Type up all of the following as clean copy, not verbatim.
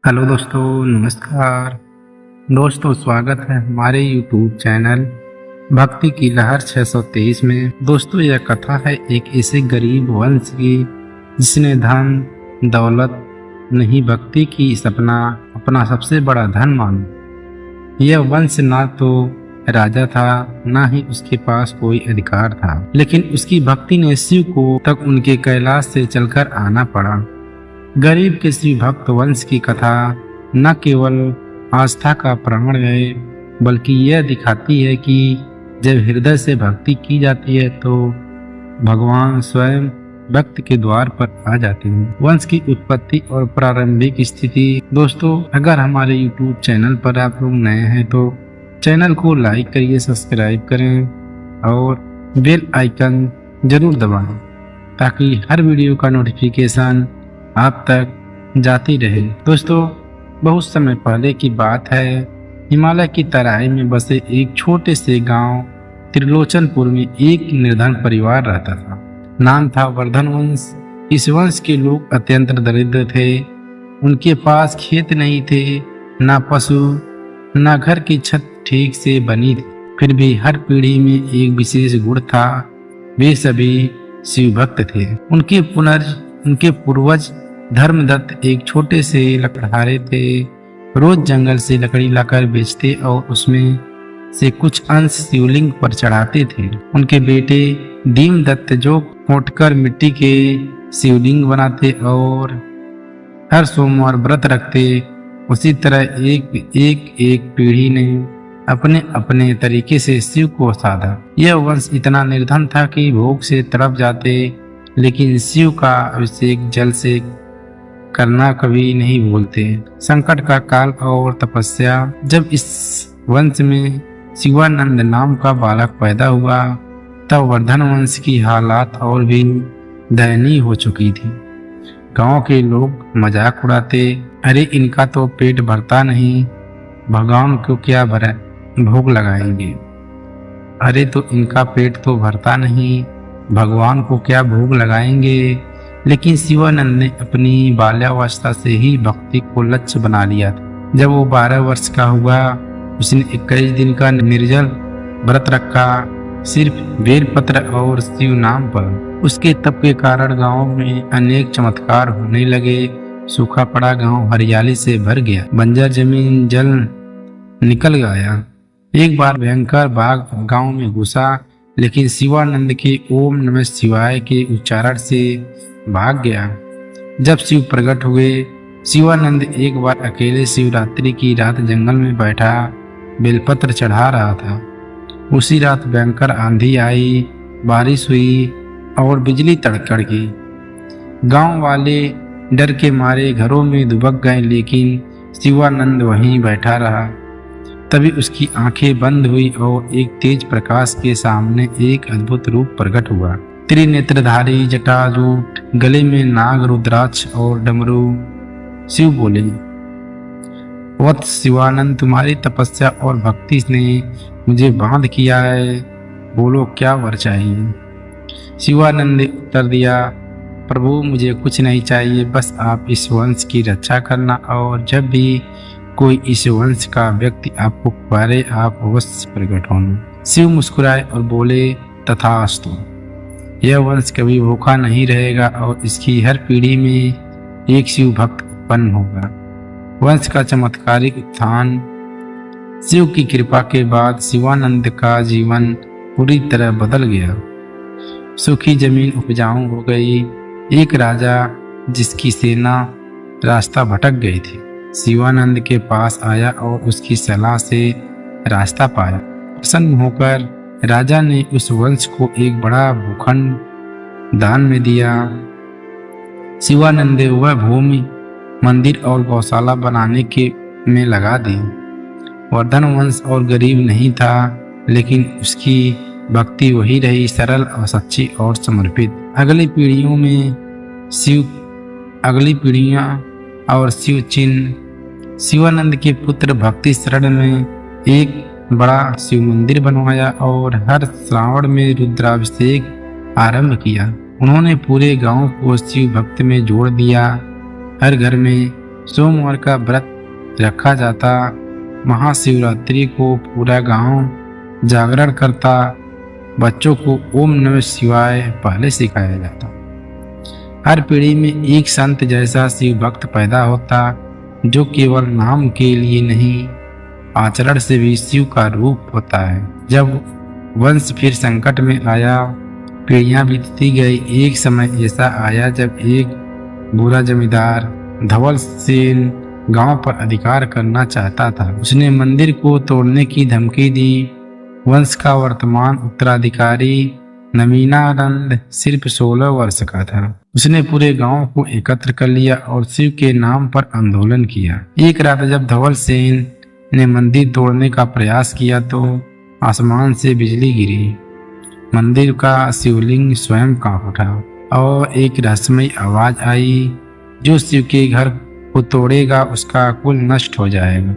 Hello दोस्तों, नमस्कार। दोस्तों, स्वागत है हमारे YouTube चैनल भक्ति की लहर 623 में। दोस्तों, यह कथा है एक ऐसे गरीब वंश की जिसने धन दौलत नहीं, भक्ति की सपना अपना सबसे बड़ा धन माना। यह वंश ना तो राजा था, ना ही उसके पास कोई अधिकार था, लेकिन उसकी भक्ति ने शिव को तक उनके कैलाश से चलकर आना पड़ा। गरीब के शिव भक्त वंश की कथा न केवल आस्था का प्रमाण है, बल्कि यह दिखाती है कि जब हृदय से भक्ति की जाती है तो भगवान स्वयं भक्त के द्वार पर आ जाते हैं। वंश की उत्पत्ति और प्रारंभिक स्थिति। दोस्तों, अगर हमारे YouTube चैनल पर आप लोग नए हैं तो चैनल को लाइक करिए, सब्सक्राइब करें और बेल आइकन जरूर दबाएं ताकि हर वीडियो का नोटिफिकेशन आप तक जाती रहे। दोस्तों, बहुत समय पहले की बात है। हिमालय की तराई में बसे एक छोटे से गांव त्रिलोचनपुर में एक निर्धन परिवार रहता था। नाम था वर्धन वंश। इस वंश के लोग अत्यंत दरिद्र थे। उनके पास खेत नहीं थे, ना पशु, ना घर की छत ठीक से बनी थी। फिर भी हर पीढ़ी में एक विशेष गुण था, वे सभी शिव भक्त थे। उनके पूर्वज धर्मदत्त एक छोटे से लकड़हारे थे। रोज जंगल से लकड़ी लाकर बेचते और उसमें से कुछ अंश शिवलिंग पर चढ़ाते थे। उनके बेटे दीमदत्त जो खोदकर मिट्टी के शिवलिंग बनाते और हर सोमवार व्रत रखते। उसी तरह एक पीढ़ी ने अपने अपने तरीके से शिव को साधा। यह वंश इतना निर्धन था कि भूख से तड़प जाते, लेकिन शिव का अभिषेक जल से करना कभी नहीं भूलते। संकट का काल और तपस्या। जब इस वंश में शिवानंद नाम का बालक पैदा हुआ तब वर्धन वंश की हालात और भी दयनीय हो चुकी थी। गांव के लोग मजाक उड़ाते, अरे इनका तो पेट भरता नहीं, भगवान को क्या भोग लगाएंगे। अरे तो इनका पेट तो भरता नहीं, भगवान को क्या भोग लगाएंगे। लेकिन शिवानंद ने अपनी बाल्यावस्था से ही भक्ति को लक्ष्य बना लिया था। जब वो 12 वर्ष का हुआ, उसने 21 दिन का निर्जल व्रत रखा, सिर्फ बेलपत्र और शिव नाम पर। उसके तप के कारण गांव में अनेक चमत्कार होने लगे। सूखा पड़ा गांव हरियाली से भर गया, बंजर जमीन जल निकल गया। एक बार भयंकर बाघ गांव में घुसा, लेकिन शिवानंद के ओम नमः शिवाय के उच्चारण से भाग गया। जब शिव प्रकट हुए, शिवानंद एक बार अकेले शिवरात्रि की रात जंगल में बैठा बेलपत्र चढ़ा रहा था। उसी रात भयंकर आंधी आई, बारिश हुई और बिजली तड़की। गांव वाले डर के मारे घरों में दुबक गए, लेकिन शिवानंद वहीं बैठा रहा। तभी उसकी आंखें बंद हुई और एक तेज प्रकाश के सामने एक अद्भुत रूप प्रकट हुआ। त्रिनेत्रधारी, जटाजूट, गले में नाग, रुद्राक्ष और डमरू। शिव बोले, वत्स शिवानंद, तुम्हारी तपस्या और भक्ति ने मुझे बांध किया है, बोलो क्या वर चाहिए। शिवानंद ने उत्तर दिया, प्रभु मुझे कुछ नहीं चाहिए, बस आप इस वंश की रक्षा करना और जब भी कोई इस वंश का व्यक्ति आपको पुकारे आप अवश्य प्रकट होना। शिव मुस्कुराए और बोले, तथास्तु। यह वंश कभी भूखा नहीं रहेगा और इसकी हर पीढ़ी में एक शिव भक्त उत्पन्न होगा। वंश का चमत्कारिक उत्थान। शिव की कृपा के बाद शिवानंद का जीवन पूरी तरह बदल गया। सूखी जमीन उपजाऊ हो गई। एक राजा जिसकी सेना रास्ता भटक गई थी, शिवानंद के पास आया और उसकी सलाह से रास्ता पाया। प्रसन्न होकर राजा ने उस वंश को एक बड़ा भूखंड दान में दिया। शिवानंद वह भूमि मंदिर और गौशाला बनाने के में लगा दी। वर्धन वंश और गरीब नहीं था, लेकिन उसकी भक्ति वही रही, सरल और सच्ची और समर्पित। अगली पीढ़ियां और शिव चिन्ह। शिवानंद के पुत्र भक्ति शरण में एक बड़ा शिव मंदिर बनवाया और हर श्रावण में रुद्राभिषेक आरंभ किया। उन्होंने पूरे गांव को शिव भक्त में जोड़ दिया। हर घर में सोमवार का व्रत रखा जाता। महाशिवरात्रि को पूरा गांव जागरण करता। बच्चों को ओम नमः शिवाय पहले सिखाया जाता। हर पीढ़ी में एक संत जैसा शिव भक्त पैदा होता, जो केवल नाम के लिए नहीं, आचरण से भी शिव का रूप होता है। जब वंश फिर संकट में आया, पीढ़ियां बीतती गई, एक समय ऐसा आया जब एक बुरा जमींदार धवल सेन गांव पर अधिकार करना चाहता था। उसने मंदिर को तोड़ने की धमकी दी। वंश का वर्तमान उत्तराधिकारी नवीनानंद सिर्फ 16 वर्ष का था। उसने पूरे गांव को एकत्र कर लिया और शिव के नाम पर आंदोलन किया। एक रात जब धवल सेन ने मंदिर तोड़ने का प्रयास किया तो आसमान से बिजली गिरी। मंदिर का शिवलिंग स्वयं कांप उठा और एक रहस्यमयी आवाज आई, जो शिव के घर को तोड़ेगा उसका कुल नष्ट हो जाएगा।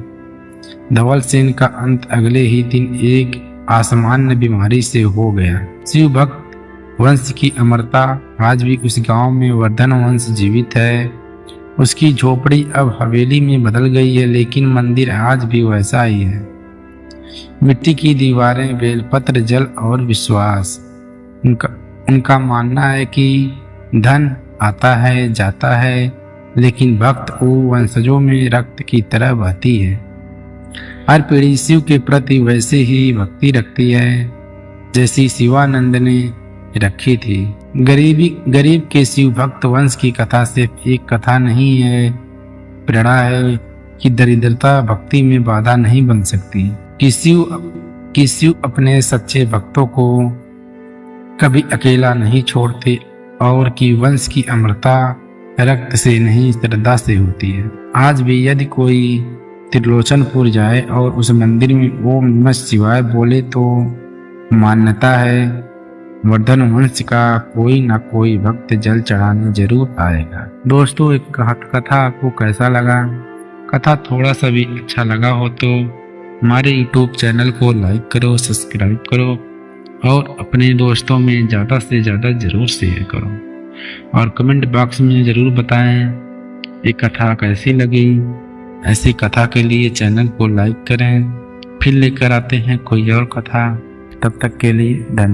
धवल सेन का अंत अगले ही दिन एक असामान्य बीमारी से हो गया। शिव भक्त वंश की अमरता आज भी उस गांव में वर्धन वंश जीवित है। उसकी झोपड़ी अब हवेली में बदल गई है, लेकिन मंदिर आज भी वैसा ही है। मिट्टी की दीवारें, बेलपत्र, जल और विश्वास। उनका मानना है कि धन आता है जाता है, लेकिन भक्त वो वंशजों में रक्त की तरह बहती है। हर पीढ़ी शिव के प्रति वैसे ही भक्ति रखती है जैसी शिवानंद ने रखी थी। गरीब के शिव भक्त वंश की कथा सिर्फ एक कथा नहीं है, प्रेरणा है कि दरिद्रता भक्ति में बाधा नहीं बन सकती, कि शिव अपने सच्चे भक्तों को कभी अकेला नहीं छोड़ते और कि वंश की अमरता रक्त से नहीं श्रद्धा से होती है। आज भी यदि कोई त्रिलोचनपुर जाए और उस मंदिर में ओम नमः शिवाय बोले तो मान्यता है वर्धन वंश का कोई ना कोई भक्त जल चढ़ाने जरूर आएगा। दोस्तों, एक कथा आपको कैसा लगा? कथा थोड़ा सा भी अच्छा लगा हो तो हमारे YouTube चैनल को लाइक करो, सब्सक्राइब करो और अपने दोस्तों में ज़्यादा से ज़्यादा ज़रूर शेयर करो और कमेंट बॉक्स में ज़रूर बताएं ये कथा कैसी लगी। ऐसी कथा के लिए चैनल को लाइक करें। फिर लेकर आते हैं कोई और कथा। तब तक के लिए धन्यवाद।